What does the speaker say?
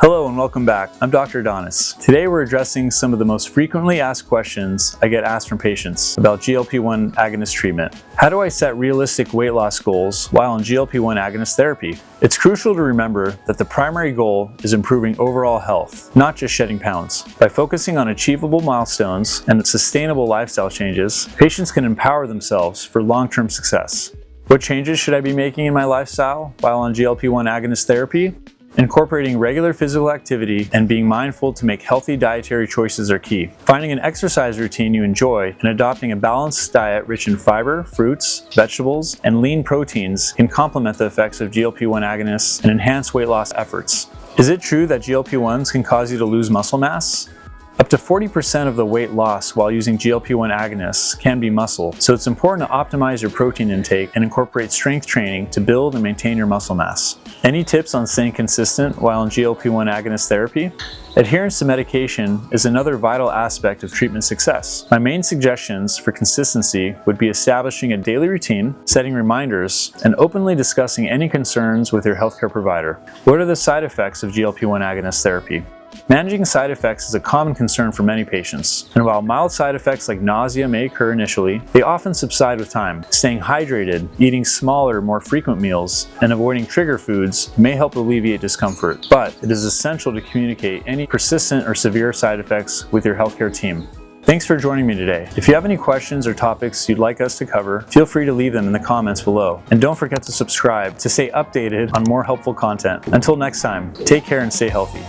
Hello and welcome back. I'm Dr. Adonis. Today we're addressing some of the most frequently asked questions I get asked from patients about GLP-1 agonist treatment. How do I set realistic weight loss goals while on GLP-1 agonist therapy? It's crucial to remember that the primary goal is improving overall health, not just shedding pounds. By focusing on achievable milestones and sustainable lifestyle changes, patients can empower themselves for long-term success. What changes should I be making in my lifestyle while on GLP-1 agonist therapy? Incorporating regular physical activity and being mindful to make healthy dietary choices are key. Finding an exercise routine you enjoy and adopting a balanced diet rich in fiber, fruits, vegetables, and lean proteins can complement the effects of GLP-1 agonists and enhance weight loss efforts. Is it true that GLP-1s can cause you to lose muscle mass? Up to 40% of the weight loss while using GLP-1 agonists can be muscle, so it's important to optimize your protein intake and incorporate strength training to build and maintain your muscle mass. Any tips on staying consistent while on GLP-1 agonist therapy? Adherence to medication is another vital aspect of treatment success. My main suggestions for consistency would be establishing a daily routine, setting reminders, and openly discussing any concerns with your healthcare provider. What are the side effects of GLP-1 agonist therapy? Managing side effects is a common concern for many patients, and while mild side effects like nausea may occur initially, they often subside with time. Staying hydrated, eating smaller, more frequent meals, and avoiding trigger foods may help alleviate discomfort, but it is essential to communicate any persistent or severe side effects with your healthcare team. Thanks for joining me today. If you have any questions or topics you'd like us to cover, feel free to leave them in the comments below. And don't forget to subscribe to stay updated on more helpful content. Until next time, take care and stay healthy.